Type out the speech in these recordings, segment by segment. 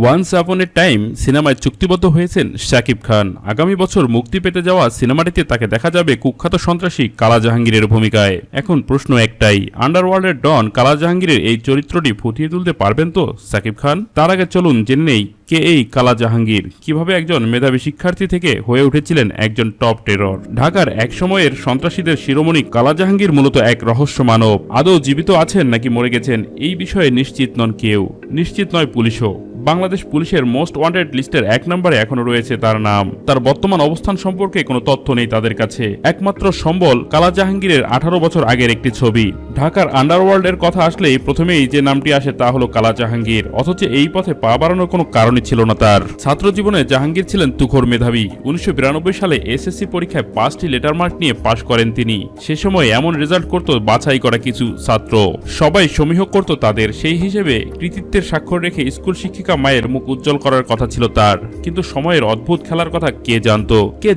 Once upon এ time সিনেমায় চুক্তিবদ্ধ হয়েছেন শাকিব খান। আগামী বছর মুক্তি পেতে যাওয়া সিনেমাটিতে তাকে দেখা যাবে কুখ্যাত সন্ত্রাসী কালা জাহাঙ্গীরের ভূমিকায়। এখন প্রশ্ন একটাই, আন্ডারওয়ার্ল্ডের ডন কালা জাহাঙ্গীরের এই চরিত্রটি ফুটিয়ে তুলতে পারবেন তো শাকিব খান? তার আগে চলুন জেনে নেই কে এই কালা জাহাঙ্গীর, কিভাবে একজন মেধাবী শিক্ষার্থী থেকে হয়ে উঠেছিলেন একজন টপ টেরর। ঢাকার এক সময়ের সন্ত্রাসীদের শিরোমণি কালা জাহাঙ্গীর মূলত এক রহস্য মানব। আদৌ জীবিত আছেন নাকি মরে গেছেন এই বিষয়ে নিশ্চিত নন কেউ, নিশ্চিত নয় পুলিশও। বাংলাদেশ পুলিশের মোস্ট ওয়ান্টেড লিস্টের 1 নম্বরে এখনো রয়েছে তার নাম। তার বর্তমান অবস্থান সম্পর্কে কোনো তথ্য নেই তাদের কাছে। একমাত্র সম্বল কালা জাহাঙ্গীরের 18 বছর আগের একটি ছবি। ঢাকার আন্ডারওয়ার্ল্ডের কথা আসলেই প্রথমেই যে নামটি আসে তা হলো কালা জাহাঙ্গীর। অথচ এই পথে পা বাড়ানোর কোনো কারণই ছিল না তার। ছাত্র জীবনে জাহাঙ্গীর ছিলেন তুখোড় মেধাবী। 1992 সালে এসএসসি পরীক্ষায় 5টি লেটার মার্ক নিয়ে পাশ করেন তিনি। সে সময় এমন রেজাল্ট করত বাছাই করা কিছু ছাত্র, সবাই সমীহ করত তাদের। সেই হিসেবে কৃতিত্বের স্বাক্ষর রেখে স্কুল শিক্ষিকা মায়ের মুখ উজ্জ্বল করার কথা ছিল তার। কিন্তু সময়ের অদ্ভুত খেলার কথা কে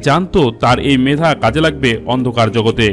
জানতো তার এই মেধা কাজে লাগবে অন্ধকার জগতে।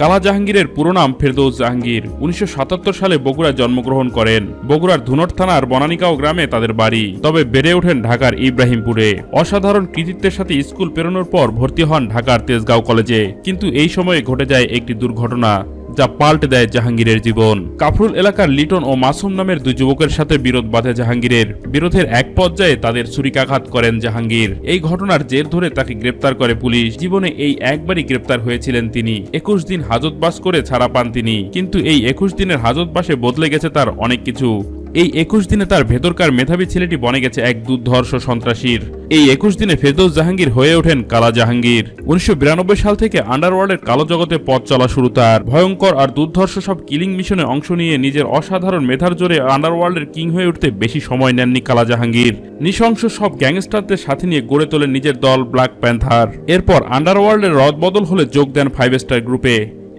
কালা জাহাঙ্গীরের পুরো নাম ফেরদৌস জাহাঙ্গীর। 1977 সালে বগুড়ায় জন্মগ্রহণ করেন। বগুড়ার ধুনট থানার বনানীগাঁও গ্রামে তাদের বাড়ি, তবে বেড়ে ওঠেন ঢাকার ইব্রাহিমপুরে। অসাধারণ কৃতিত্বের সাথে স্কুল পেরোনোর পর ভর্তি হন ঢাকার তেজগাঁও কলেজে। কিন্তু এই সময়ে ঘটে যায় একটি দুর্ঘটনা যা পাল্টে দেয় জাহাঙ্গীরের জীবন। কাফরুল এলাকার লিটন ও মাসুম নামের দুই যুবকের সাথে বিরোধ বাঁধে জাহাঙ্গীরের। বিরোধের এক পর্যায়ে তাদের ছুরিকাঘাত করেন জাহাঙ্গীর। এই ঘটনার জের ধরে তাকে গ্রেপ্তার করে পুলিশ। জীবনে এই একবারই গ্রেপ্তার হয়েছিলেন তিনি। 21 দিন হাজতবাস করে ছাড়া পান তিনি। কিন্তু এই 21 দিনের হাজতবাসে বদলে গেছে তার অনেক কিছু। এই 21 দিনে তার ভেতরকার মেধাবী ছেলেটি বনে গেছে এক দুর্ধর্ষ সন্ত্রাসীর। এই 21 দিনে ফেরদৌস জাহাঙ্গীর হয়ে ওঠেন কালা জাহাঙ্গীর। 1992 সাল থেকে আন্ডারওয়ার্ল্ডের কালো জগতে পথ চলা শুরু তার। ভয়ঙ্কর আর দুর্ধর্ষ সব কিলিং মিশনে অংশ নিয়ে নিজের অসাধারণ মেধার জোরে আন্ডারওয়ার্ল্ডের কিং হয়ে উঠতে বেশি সময় নেননি কালা জাহাঙ্গীর। নৃশংস সব গ্যাংস্টারদের সাথে নিয়ে গড়ে তোলেন নিজের দল ব্ল্যাক প্যান্থার। এরপর আন্ডারওয়ার্ল্ডের রদবদল হলে যোগ দেন 5 স্টার গ্রুপে।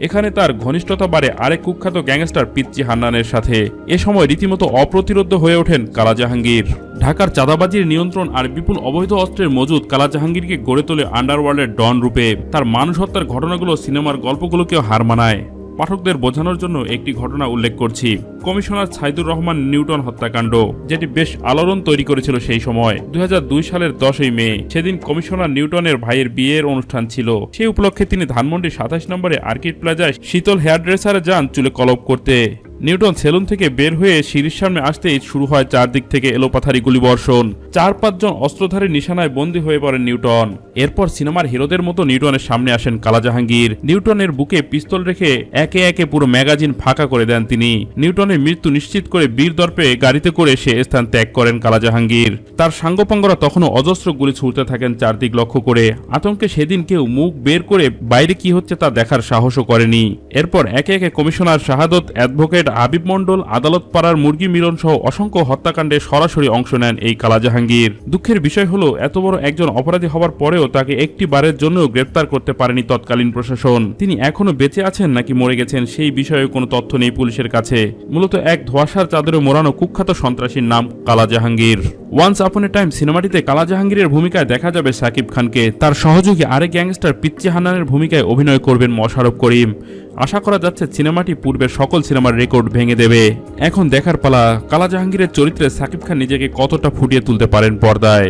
এখানে তার ঘনিষ্ঠতা বাড়ে আরেক কুখ্যাত গ্যাংস্টার পিচ্চি হান্নানের সাথে। এ সময় রীতিমতো অপ্রতিরোধ্য হয়ে ওঠেন কালা জাহাঙ্গীর। ঢাকার চাঁদাবাজির নিয়ন্ত্রণ আর বিপুল অবৈধ অস্ত্রের মজুদ কালা জাহাঙ্গীরকে গড়ে তোলে আন্ডারওয়ার্ল্ডের ডন রূপে। তার মানুষ হত্যার ঘটনাগুলো সিনেমার গল্পগুলোকেও হার মানায়। পাঠকদের বোঝানোর জন্য একটি ঘটনা উল্লেখ করছি, কমিশনার সাইদুর রহমান নিউটন হত্যাকাণ্ড, যেটি বেশ আলোড়ন তৈরি করেছিল সেই সময়। 2002 সালের 10ই মে সেদিন কমিশনার নিউটনের ভাইয়ের বিয়ের অনুষ্ঠান ছিল। সেই উপলক্ষে তিনি ধানমন্ডির 27 নম্বরে আর্কিড প্লাজায় শীতল হেয়ার ড্রেসারে যান চুলে কলপ করতে। নিউটন সেলুন থেকে বের হয়ে সিঁড়ির সামনে আসতেই শুরু হয় চারদিক থেকে এলোপাথারি গুলিবর্ষণ। 4-5 জন অস্ত্রধারী নিশানায় বন্দী হয়ে পড়েন নিউটন। এরপর সিনেমার হিরোদের মতো নিউটনের সামনে আসেন কালা জাহাঙ্গীর। নিউটনের বুকে পিস্তল রেখে একে একে পুরো ম্যাগাজিন ফাঁকা করে দেন তিনি। নিউটনের মৃত্যু নিশ্চিত করে বীর দর্পে গাড়িতে করে সে স্থান ত্যাগ করেন কালা জাহাঙ্গীর। তার সাঙ্গপাঙ্গরা তখনও অজস্র গুলি ছুড়তে থাকেন চারদিক লক্ষ্য করে। আতঙ্কে সেদিন কেউ মুখ বের করে বাইরে কি হচ্ছে তা দেখার সাহসও করেনি। এরপর একে একে কমিশনার শাহাদত, অ্যাডভোকেট হাবিব মন্ডল, আদালত পাড়ার মুরগি মিলন সহ অসংখ্য হত্যাকাণ্ডে সরাসরি অংশ নেন এই কালা জাহাঙ্গীর। দুঃখের বিষয় হলো এত বড় একজন অপরাধী হওয়ার পরেও তাকে একটি বারের জন্য গ্রেপ্তার করতে পারেনি তৎকালীন প্রশাসন। তিনি এখনো বেঁচে আছেন নাকি মরে গেছেন সেই বিষয়ে কোনো তথ্য নেই পুলিশের কাছে। মূলত এক ধোঁয়াশার চাদরে মোড়ানো কুখ্যাত সন্ত্রাসীর নাম কালা জাহাঙ্গীর। ওয়ান্স আপন এ টাইম সিনেমাটিতে কালা জাহাঙ্গীরের ভূমিকায় দেখা যাবে শাকিব খানকে। তার সহযোগী আরেক গ্যাংস্টার পিচ্চি হান্নানের ভূমিকায় অভিনয় করবেন মোশাররফ করিম। আশা করা যাচ্ছে সিনেমাটি পূর্বের সকল সিনেমার রেকর্ড ভেঙে দেবে। এখন দেখার পালা কালা জাহাঙ্গীরের চরিত্রে শাকিব খান নিজেকে কতটা ফুটিয়ে তুলতে পারেন পর্দায়।